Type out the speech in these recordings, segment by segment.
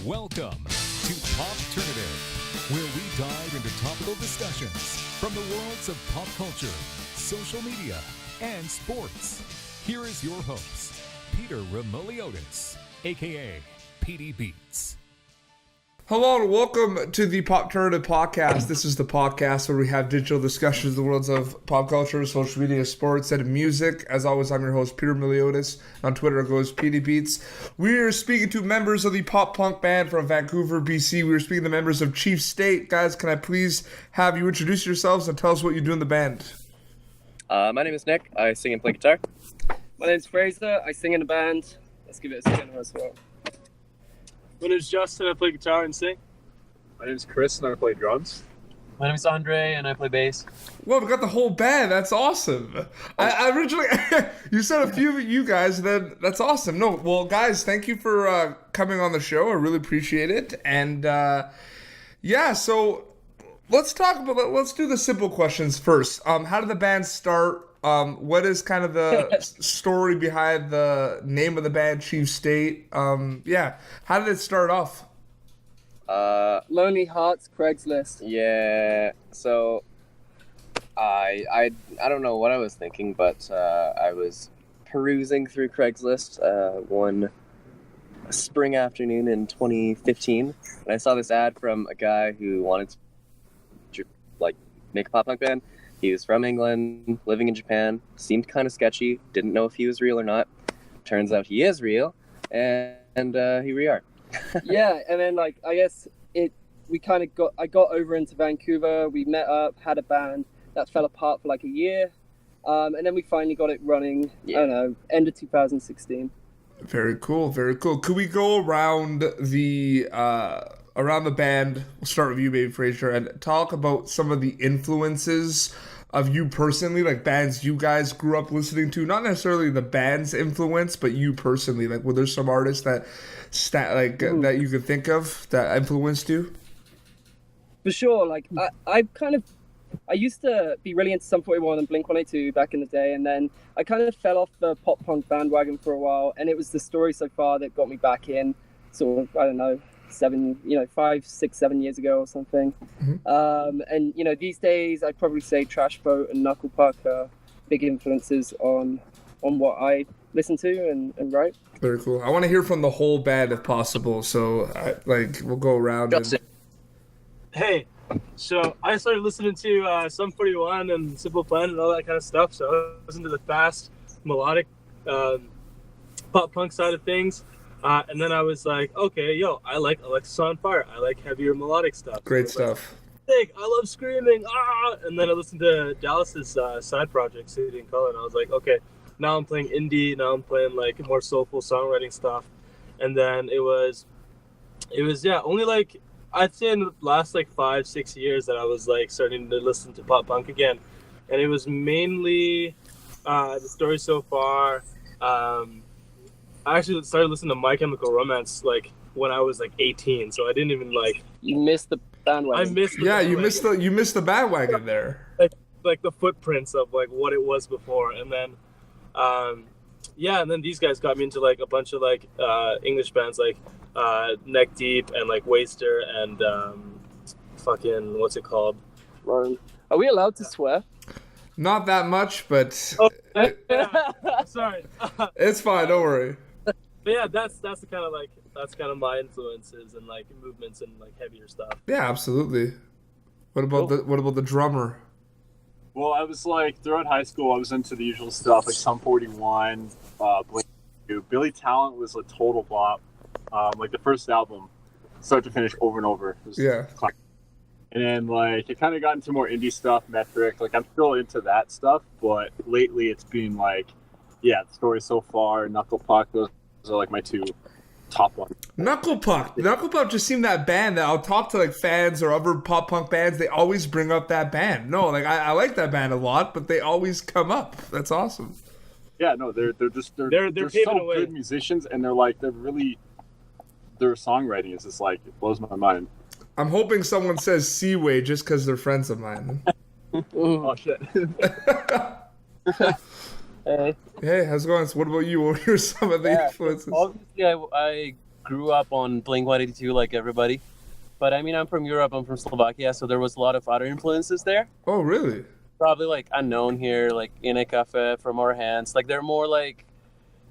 Welcome to Popternative, where we dive into topical discussions from the worlds of pop culture, social media, and sports. Here is your host, Peter Remoliotis, aka PD Beats. Hello and welcome to the Popternative podcast. This is the podcast where we have digital discussions in the worlds of pop culture, social media, sports, and music. As always, I'm your host, Peter Meliodas. On Twitter, it goes PD Beats. We are speaking to members of the pop punk band from Vancouver, BC. We are speaking to members of Chief State. Guys, can I please have you introduce yourselves and tell us what you do in the band? My name is Nick. I sing and play guitar. My name's Fraser. I sing in a band. Let's give it a spin as well. My name's Justin. I play guitar and sing. My name's Chris, and I play drums. My name's Andre, and I play bass. Well, we got the whole band. That's awesome. I originally, you said a few of you guys, then that's awesome. No, well, guys, thank you for coming on the show. I really appreciate it. And yeah, so let's do the simple questions first. How did the band start? What is kind of the story behind the name of the band, Chief State? Yeah, how did it start off? Lonely Hearts, Craigslist. Yeah, so I don't know what I was thinking, but I was perusing through Craigslist one spring afternoon in 2015, and I saw this ad from a guy who wanted to make a pop punk band. He was from England, living in Japan, seemed kind of sketchy, didn't know if he was real or not. Turns out he is real, and here we are. Yeah, and then I guess I got over into Vancouver, we met up, had a band that fell apart for a year, and then we finally got it running, yeah. I don't know, end of 2016. Very cool, very cool. Could we go around the band? We'll start with you, maybe, Fraser, and talk about some of the influences of you personally, like bands you guys grew up listening to. Not necessarily the band's influence, but you personally. Like, were there some artists that that you could think of that influenced you? For sure. I used to be really into Sum 41 and Blink-182 back in the day, and then I kind of fell off the pop punk bandwagon for a while, and it was the Story So Far that got me back in, sort of, I don't know, 5, 6, 7 years ago or something. Mm-hmm. And these days I'd probably say Trash Boat and Knuckle Puck are big influences on what I listen to and write. Very cool. I want to hear from the whole band if possible, so we'll go around. Hey, so I started listening to Sum 41 and Simple Plan and all that kind of stuff, so I listened to the fast melodic pop punk side of things. And then I was like, okay, I like Alexis on Fire. I like heavier melodic stuff. Great stuff. I love screaming. And then I listened to Dallas's side project, City and Color, and I was like, okay, now I'm playing indie. Now I'm playing more soulful songwriting stuff. And then it was only I'd say in the last 5-6 years that I was starting to listen to pop punk again. And it was mainly The Story So Far. I actually started listening to My Chemical Romance when I was 18, so I didn't even You missed the bandwagon. I missed. You missed the bandwagon there. Like the footprints of what it was before, and then, and then these guys got me into a bunch of English bands Neck Deep and Waster and fucking what's it called? Are we allowed to swear? Not that much, but Sorry. It's fine. Don't worry. But yeah, that's the kind of my influences and movements and heavier stuff. Yeah, absolutely. What about the drummer? Well, I was throughout high school, I was into the usual stuff Sum 41, Blink. Billy Talent was a total flop. The first album, start to finish, over and over. Yeah. And then it kind of got into more indie stuff, Metric. I'm still into that stuff, but lately it's been The Story So Far, Knuckle Puck. Those are my two top ones. Knuckle Puck just seemed that band that I'll talk to fans or other pop punk bands. They always bring up that band. No, I like that band a lot, but they always come up. That's awesome. Yeah, no, they're so good musicians, and their songwriting is just it blows my mind. I'm hoping someone says Seaway just because they're friends of mine. Oh shit. Hey, how's it going? So what about you? What are some of the influences? Obviously, I grew up on Blink-182 like everybody. But I mean, I'm from Europe. I'm from Slovakia, so there was a lot of other influences there. Oh, really? Probably like unknown here, like In a Cafe, From Our Hands. Like they're more like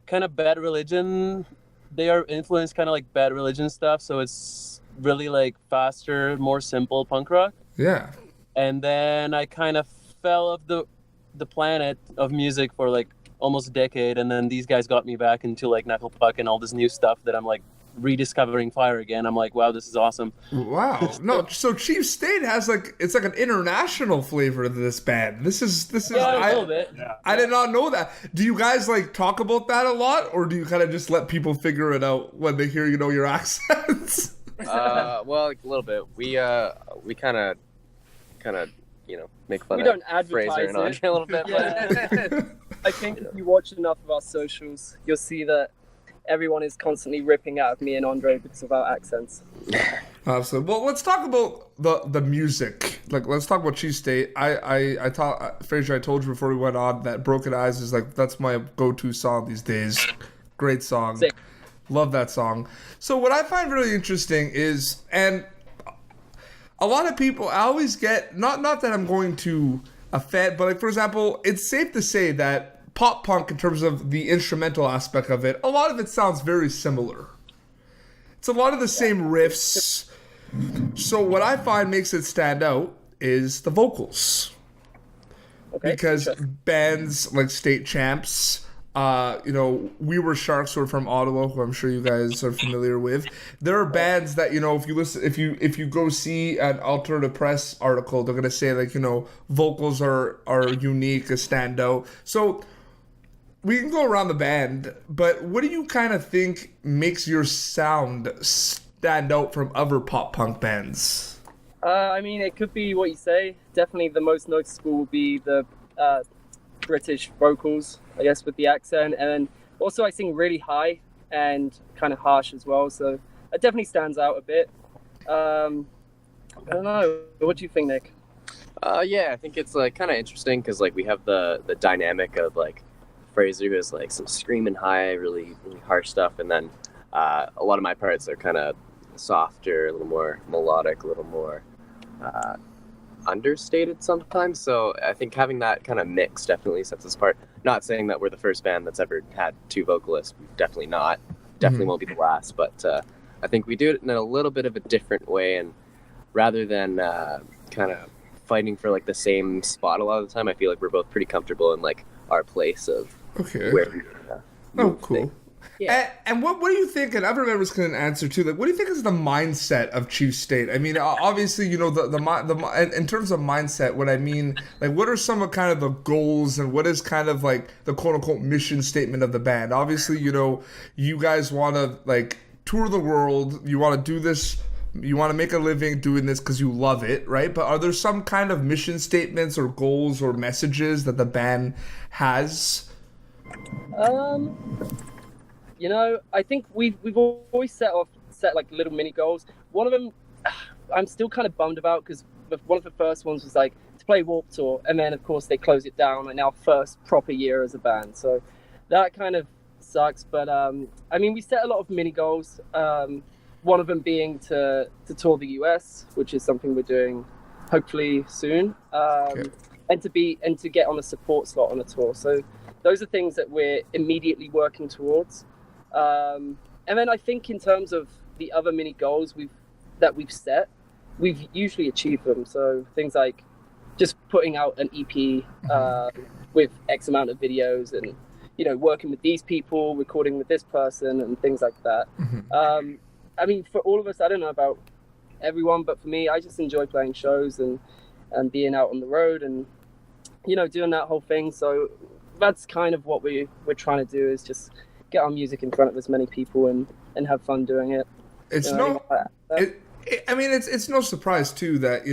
kind of Bad Religion. They are influenced kind of like Bad Religion stuff. So it's really like faster, more simple punk rock. Yeah. And then I kind of fell off the planet of music for like almost a decade, and then these guys got me back into like Knuckle Puck and all this new stuff that I'm like rediscovering fire again. I'm like, wow, this is awesome. Wow. No, so Chief State has like, it's like an international flavor to this band. This is Yeah, a little bit. I did not know that. Do you guys like talk about that a lot, or do you kind of just let people figure it out when they hear, your accents? Well, like a little bit. We kind of make fun We of don't Fraser advertise and Andre it. a little bit. Yeah. I think if you watch enough of our socials, you'll see that everyone is constantly ripping out of me and Andre because of our accents. Absolutely. Well, let's talk about the music. Like, let's talk about Chief State. I thought, Fraser, I told you before we went on that Broken Eyes is like, that's my go-to song these days. Great song. Sick. Love that song. So what I find really interesting is, and a lot of people, I always get, not that I'm going to offend, but like, for example, it's safe to say that pop punk, in terms of the instrumental aspect of it, a lot of it sounds very similar. It's a lot of the same riffs. So what I find makes it stand out is the vocals. Okay. Because interesting. bands like State Champs, We Were Sharks, who are from Ottawa, who I'm sure you guys are familiar with. There are bands that, if you go see an alternative press article, they're gonna say like, vocals are unique, a standout. So we can go around the band, but what do you kind of think makes your sound stand out from other pop punk bands? I mean, it could be what you say. Definitely the most noticeable will be the British vocals, I guess, with the accent. And then also I sing really high and kind of harsh as well. So it definitely stands out a bit. I don't know. What do you think, Nick? Yeah, I think it's like kind of interesting because like we have the dynamic of like Fraser, who has like some screaming high, really, really harsh stuff, and then a lot of my parts are kind of softer, a little more melodic, a little more understated sometimes. So I think having that kind of mix definitely sets us apart. Not saying that we're the first band that's ever had two vocalists. We've definitely not. Definitely won't be the last. But I think we do it in a little bit of a different way, and rather than kind of fighting for like the same spot a lot of the time, I feel like we're both pretty comfortable in like our place of where we move cool. things. Yeah. And what do you think, and other members can answer too, like what do you think is the mindset of Chief State? I mean, obviously, the in terms of mindset, what I mean, like what are some of kind of the goals and what is kind of like the quote unquote mission statement of the band? Obviously, you guys want to like tour the world, you want to do this, you want to make a living doing this because you love it, right? But are there some kind of mission statements or goals or messages that the band has? I think we've always set like little mini goals. One of them I'm still kind of bummed about because one of the first ones was like to play Warped Tour, and then of course they closed it down in our first proper year as a band. So that kind of sucks. But I mean, we set a lot of mini goals. One of them being to tour the US, which is something we're doing hopefully soon, and to get on a support slot on a tour. So those are things that we're immediately working towards. And then I think in terms of the other mini goals that we've set, we've usually achieved them. So things like just putting out an EP with X amount of videos, and working with these people, recording with this person, and things like that. I mean, for all of us, I don't know about everyone, but for me, I just enjoy playing shows and being out on the road and doing that whole thing. So that's kind of what we're trying to do, is just get our music in front of as many people and have fun doing it. It's it's no surprise too that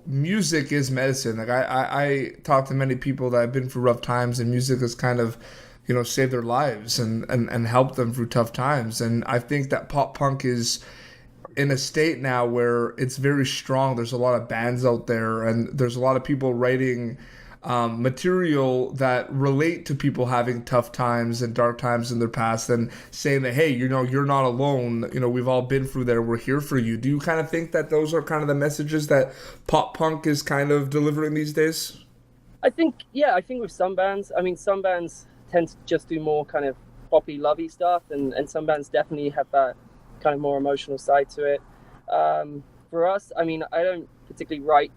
music is medicine. Like I talk to many people that have been through rough times, and music has kind of saved their lives and helped them through tough times. And I think that pop punk is in a state now where it's very strong. There's a lot of bands out there, and there's a lot of people writing material that relate to people having tough times and dark times in their past, and saying that, hey, you know, you're not alone. You know, we've all been through there. We're here for you. Do you kind of think that those are kind of the messages that pop punk is kind of delivering these days? I think with some bands, I mean, some bands tend to just do more kind of poppy, lovey stuff, and some bands definitely have that kind of more emotional side to it. For us, I mean, I don't particularly write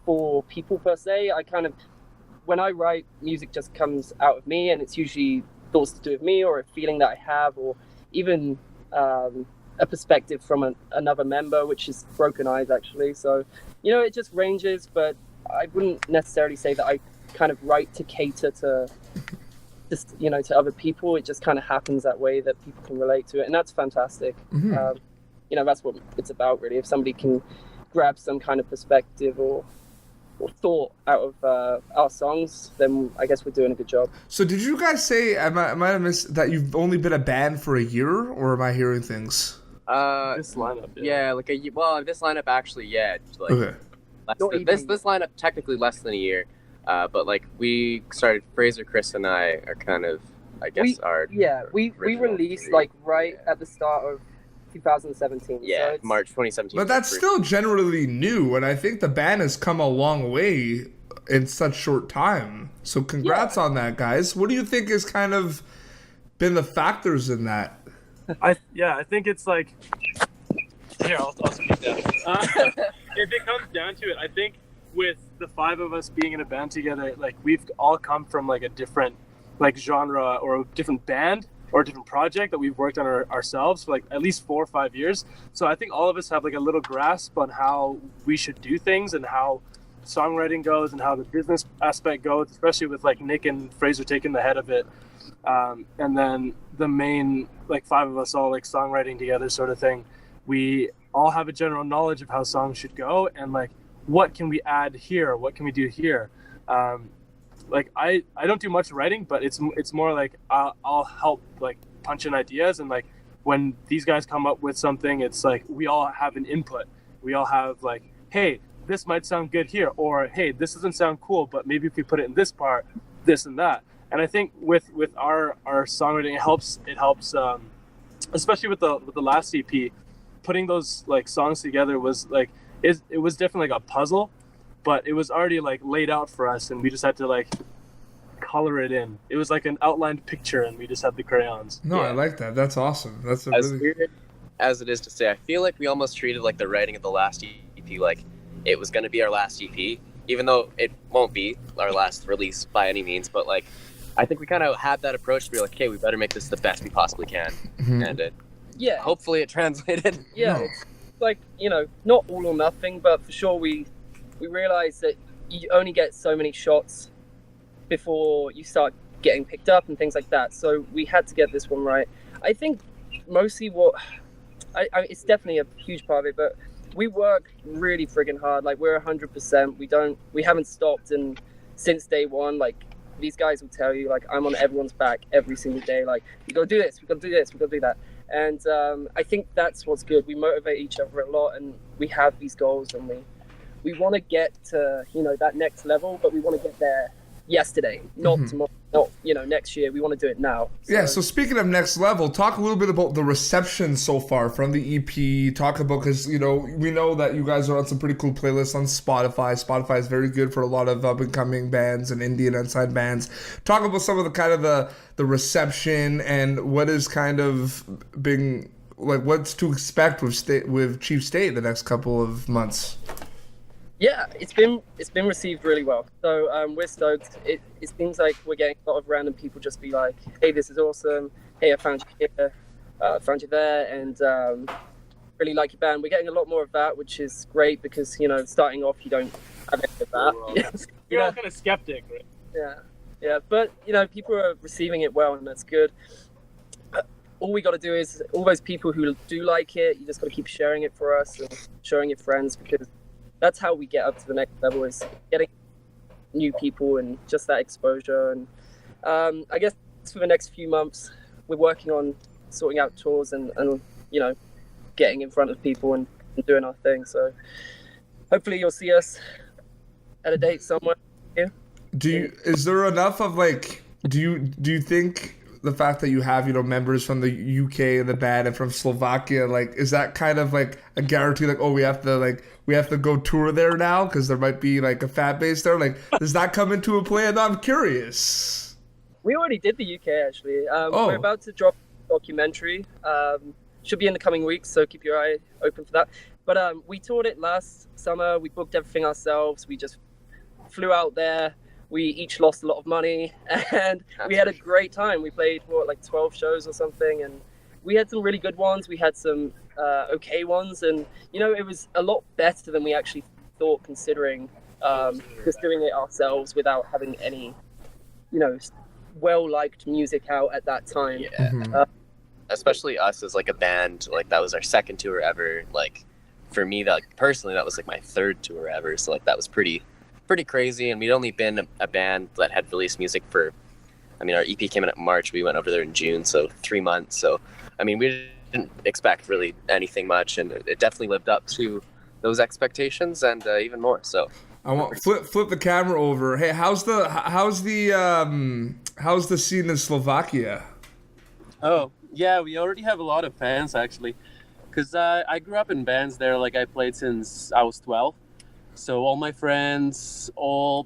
for people per se. I kind of, when I write, music just comes out of me, and it's usually thoughts to do with me or a feeling that I have, or even a perspective from another member, which is Broken Eyes, actually. So, you know, it just ranges, but I wouldn't necessarily say that I kind of write to cater to just, you know, to other people. It just kind of happens that way that people can relate to it, and that's fantastic. Mm-hmm. You know, that's what it's about, really. If somebody can grab some kind of perspective or thought out of our songs, then I guess we're doing a good job. So did you guys say, I might have missed, that you've only been a band for a year, or am I hearing things? This lineup, like this lineup actually, like Okay. this lineup technically less than a year, but like we started, Fraser, Chris, and I are kind of, I guess, we released like right at the start of 2017. Yeah, so March 2017. But that's still generally new, and I think the band has come a long way in such short time. So congrats on that, guys. What do you think has kind of been the factors in that? I think it's like, here, I'll speak down. If it comes down to it, I think with the five of us being in a band together, like we've all come from like a different like genre or a different band or a different project that we've worked on ourselves for like at least 4 or 5 years. So I think all of us have like a little grasp on how we should do things and how songwriting goes and how the business aspect goes, especially with like Nick and Fraser taking the head of it. And then the main, like five of us all like songwriting together sort of thing. We all have a general knowledge of how songs should go and like, what can we add here? What can we do here? Like I don't do much writing, but it's more like I'll help like punch in ideas, and like when these guys come up with something, it's like we all have an input. We all have like, hey, this might sound good here, or hey, this doesn't sound cool, but maybe if we put it in this part, this and that. And I think with our songwriting, it helps especially with the last EP, putting those like songs together was like it was definitely like a puzzle. But it was already like laid out for us, and we just had to like color it in. It was like an outlined picture, and we just had the crayons. No, I like that. That's awesome. That's as weird as it is to say. I feel like we almost treated like the writing of the last EP like it was going to be our last EP, even though it won't be our last release by any means. But like, I think we kind of had that approach to be like, okay, we better make this the best we possibly can, and hopefully it translated. Yeah, it's like, you know, not all or nothing, but for sure we realize that you only get so many shots before you start getting picked up and things like that. So we had to get this one right. I think mostly it's definitely a huge part of it, but we work really friggin' hard. Like we're 100%. We haven't stopped since day one. Like these guys will tell you, like I'm on everyone's back every single day. Like we gotta do this, we gotta do this, we gotta do that. And I think that's what's good. We motivate each other a lot, and we have these goals, and we want to get to, you know, that next level, but we want to get there yesterday, not tomorrow, not, you know, next year. We want to do it now. So speaking of next level, talk a little bit about the reception so far from the EP. Talk about, because, you know, we know that you guys are on some pretty cool playlists on Spotify. Spotify is very good for a lot of up-and-coming bands and indie and unsigned bands. Talk about some of the kind of the reception and what is kind of being, like, what's to expect with Chief State the next couple of months. Yeah, it's been received really well. So we're stoked. It seems like we're getting a lot of random people just be like, hey, this is awesome. Hey, I found you here, found you there, and really like your band. We're getting a lot more of that, which is great because, you know, starting off, you don't have any of that. You're all kind of skeptic, right? Yeah. But, you know, people are receiving it well, and that's good. All we got to do is, all those people who do like it, you just got to keep sharing it for us and showing your friends, because that's how we get up to the next level, is getting new people and just that exposure. And I guess for the next few months, we're working on sorting out tours and you know, getting in front of people and doing our thing. So hopefully you'll see us at a date somewhere here. Is there enough of like do you think the fact that you have members from the UK in the band and from Slovakia, like, is that kind of like a guarantee, like, oh, we have to go tour there now because there might be like a fan base there, like, does that come into a play? And I'm curious. We already did the UK actually. We're about to drop a documentary. Should be in the coming weeks, so keep your eye open for that. But we toured it last summer. We booked everything ourselves. We just flew out there. We each lost a lot of money, and we had a great time. We played, like 12 shows or something, and we had some really good ones. We had some okay ones, and, it was a lot better than we actually thought, considering just doing it ourselves without having any, well-liked music out at that time. Yeah. Mm-hmm. Especially us as like a band, like that was our second tour ever. Like for me, that personally, that was like my third tour ever. So like that was pretty crazy. And we'd only been a band that had released music for, our EP came in in March. We went over there in June, so 3 months. So we didn't expect really anything much, and it definitely lived up to those expectations and even more. So I want flip the camera over. Hey, how's the scene in Slovakia? Oh, yeah, we already have a lot of fans, actually. Because I grew up in bands there. Like, I played since I was 12. So all my friends,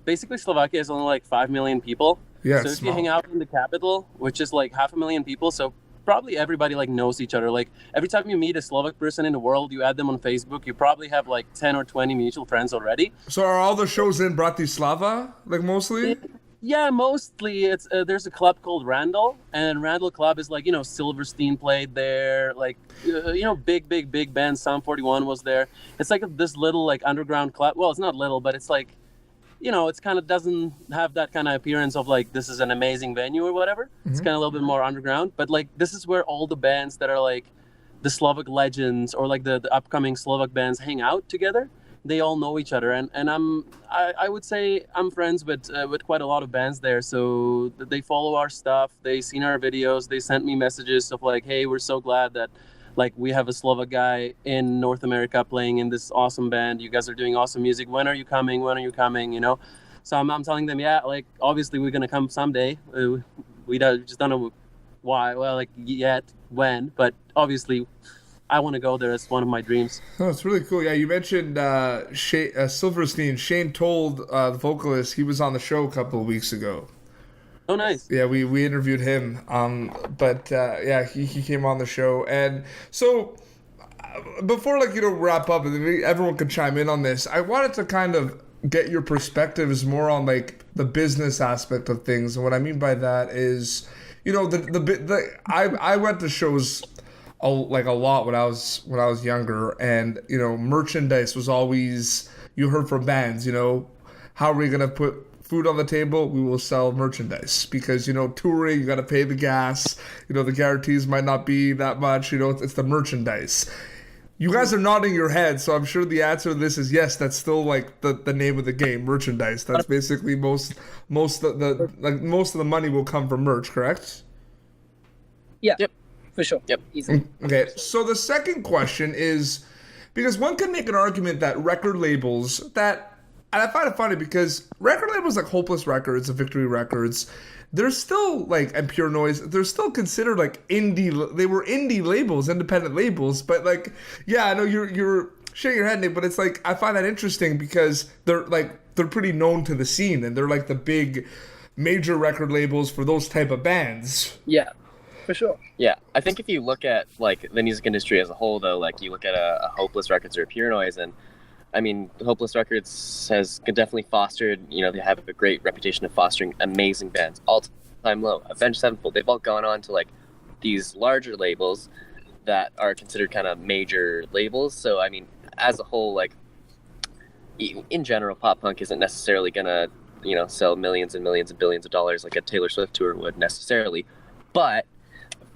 basically Slovakia is only like 5 million people. Yeah, so if small. you hang out in the capital, which is like 500,000 people, so probably everybody like knows each other. Like, every time you meet a Slovak person in the world, you add them on Facebook, you probably have like 10 or 20 mutual friends already. So are all the shows in Bratislava, like, mostly? Yeah, mostly it's there's a club called Randall, and Randall Club is like, Silverstein played there, like, big band, Psalm 41 was there. It's like this little like underground club. Well, it's not little, but it's like, it's kind of doesn't have that kind of appearance of like this is an amazing venue or whatever. Mm-hmm. It's kind of a little bit more underground, but like this is where all the bands that are like the Slovak legends or like the upcoming Slovak bands hang out together. They all know each other, and I would say I'm friends with quite a lot of bands there. So they follow our stuff, they seen our videos, they sent me messages of like, hey, we're so glad that like we have a Slovak guy in North America playing in this awesome band. You guys are doing awesome music. When are you coming? So I'm telling them, yeah, like obviously we're gonna come someday. We just don't know why, well, like yet, when, but obviously I want to go there. It's one of my dreams. Oh, it's really cool. Yeah, you mentioned Silverstein. Shane told the vocalist he was on the show a couple of weeks ago. Oh, nice. Yeah, we interviewed him. He came on the show. And so before, wrap up, and everyone could chime in on this, I wanted to kind of get your perspectives more on, like, the business aspect of things. And what I mean by that is, I went to shows a lot when I was younger, and merchandise was always, you heard from bands, how are we gonna put food on the table? We will sell merchandise, because touring, you got to pay the gas, the guarantees might not be that much, it's the merchandise. You guys are nodding your head, so I'm sure the answer to this is yes. That's still like the name of the game, merchandise. That's basically most of the money will come from merch, correct? Yeah. Yep. For sure. Yep. Easy. Okay, so the second question is, because one can make an argument that record labels that, and I find it funny because record labels like Hopeless Records and Victory Records, they're still like, and Pure Noise, they're still considered like indie. They were indie labels, independent labels, but like, yeah, I know you're shaking your head, Nick, but it's like, I find that interesting because they're pretty known to the scene, and they're like the big major record labels for those type of bands. Yeah. For sure. Yeah, I think if you look at like the music industry as a whole, though, like you look at a Hopeless Records or a Pure Noise, and Hopeless Records has definitely fostered, they have a great reputation of fostering amazing bands, all time low. Avenged Sevenfold, they've all gone on to like these larger labels that are considered kind of major labels. So as a whole, like in general, pop punk isn't necessarily gonna sell millions and millions and billions of dollars like a Taylor Swift tour would necessarily, but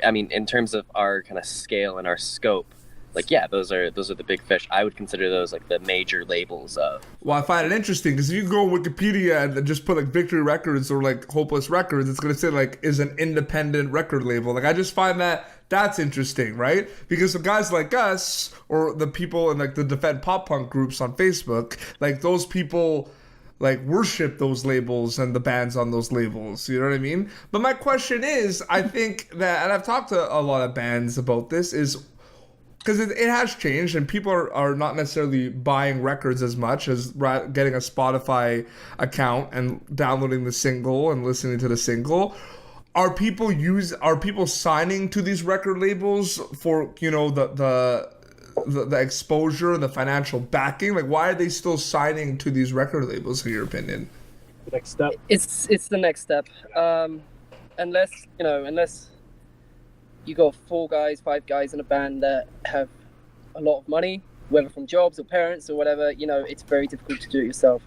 in terms of our kind of scale and our scope, like, yeah, those are the big fish. I would consider those like the major labels of. Well, I find it interesting because if you go on Wikipedia and just put like Victory Records or like Hopeless Records, it's going to say like is an independent record label. Like, I just find that's interesting, right? Because the guys like us or the people in like the defend pop punk groups on Facebook, like those people, like worship those labels and the bands on those labels. You know what I mean? But my question is, I think that, and I've talked to a lot of bands about this, is because it has changed and people are not necessarily buying records as much as getting a Spotify account and downloading the single and listening to the single. Are people signing to these record labels for, you know, the exposure and the financial backing? Like, why are they still signing to these record labels, in your opinion? Next step. It's the next step. Unless you got 4 guys, 5 guys in a band that have a lot of money, whether from jobs or parents or whatever, you know, it's very difficult to do it yourself.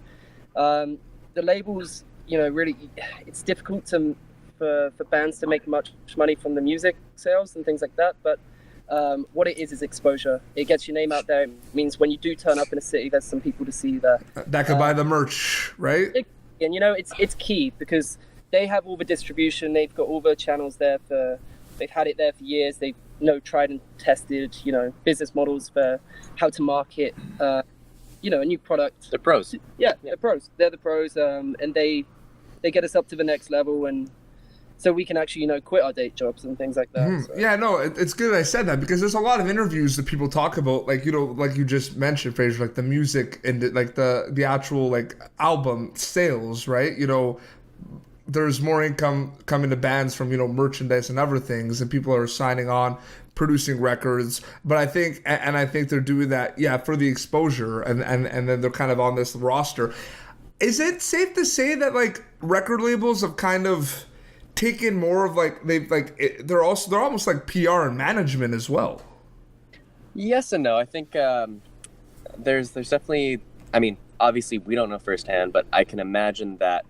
The labels, you know, really, it's difficult for bands to make much money from the music sales and things like that. But what it is exposure. It gets your name out there. It means when you do turn up in a city, there's some people to see you there. That could buy the merch, right? And, you know, it's key because they have all the distribution. They've got all the channels there they've had it there for years. They've tried and tested, you know, business models for how to market, you know, a new product. The pros. Yeah, they're pros. They're the pros, and they get us up to the next level, and so we can actually, you know, quit our day jobs and things like that. Mm-hmm. So. Yeah, no, it's good I said that because there's a lot of interviews that people talk about, like, you know, like you just mentioned, Fraser, like the music and like the actual like album sales, right? You know, there's more income coming to bands from, you know, merchandise and other things, and people are signing on, producing records. But I think they're doing that, yeah, for the exposure, and then they're kind of on this roster. Is it safe to say that like record labels have kind of taken more of like they're almost like PR and management as well? Yes and no. I think there's definitely, I mean, obviously we don't know firsthand, but I can imagine that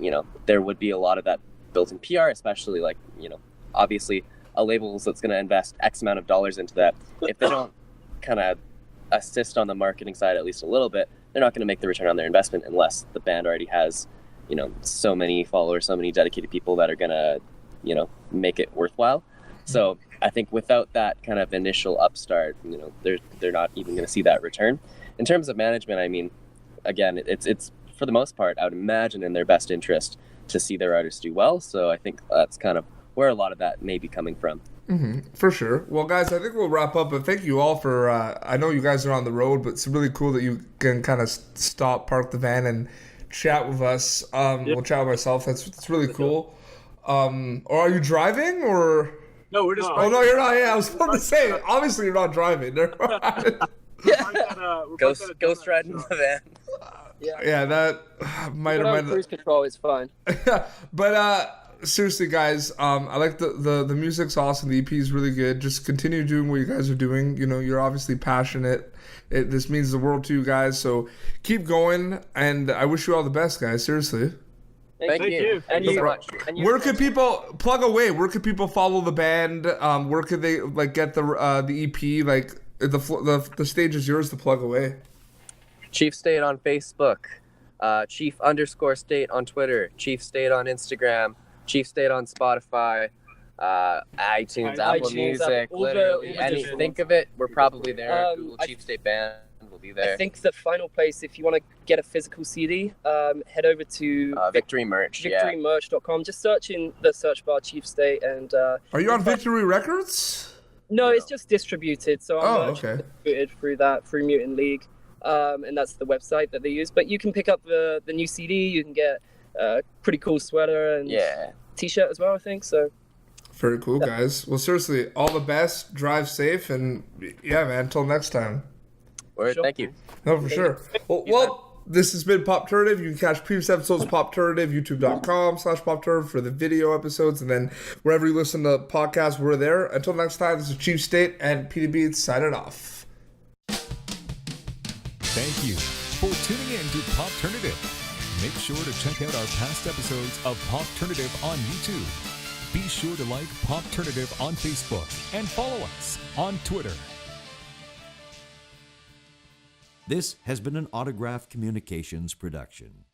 you know, there would be a lot of that built in PR, especially like, you know, obviously a label that's going to invest X amount of dollars into that. If they don't kind of assist on the marketing side at least a little bit, they're not going to make the return on their investment unless the band already has, you know, so many followers, so many dedicated people that are going to, you know, make it worthwhile. So I think without that kind of initial upstart, you know, they're not even going to see that return. In terms of management, I mean, again, it's for the most part, I would imagine in their best interest to see their artists do well. So I think that's kind of where a lot of that may be coming from. Mm-hmm, for sure. Well, guys, I think we'll wrap up, but thank you all for, I know you guys are on the road, but it's really cool that you can kind of park the van and chat with us. We'll chat with ourselves. That's really cool. Or are you driving or? No, we're just. Oh, no, you're not. Yeah, I was about to say, obviously you're not driving. Ghost riding the van. Yeah, that might have been cruise control. It's fine. But seriously, guys, I like the music's awesome. The EP is really good. Just continue doing what you guys are doing. You know, you're obviously passionate. This means the world to you guys. So keep going, and I wish you all the best, guys. Seriously. Thank you. And you so much. Where could people plug away? Where could people follow the band? Where could they like get the EP? Like the stage is yours to plug away. Chief State on Facebook, Chief_State on Twitter, Chief State on Instagram, Chief State on Spotify, iTunes, Apple Music, literally think of it, we're probably there. Google Chief State Band, we'll be there. I think the final place, if you want to get a physical CD, head over to Victory Merch. victorymerch.com. Just search in the search bar Chief State and. Are you on Victory Records? No, it's just distributed. So I'm okay. Distributed through Mutant League. And that's the website that they use. But you can pick up the new CD. You can get a pretty cool sweater and t-shirt as well, I think. So very cool, guys. Well, seriously, all the best. Drive safe, and yeah, man. Until next time. Word, sure. Thank you. No, for sure. Well, this has been Pop Turnative. You can catch previous episodes of Pop Turnative, youtube.com/Pop Turnative for the video episodes, and then wherever you listen to podcasts, we're there. Until next time, this is Chief State and PDB signing off. Thank you for tuning in to Pop Turnative. Make sure to check out our past episodes of Pop Turnative on YouTube. Be sure to like Pop Turnative on Facebook and follow us on Twitter. This has been an Autograph Communications production.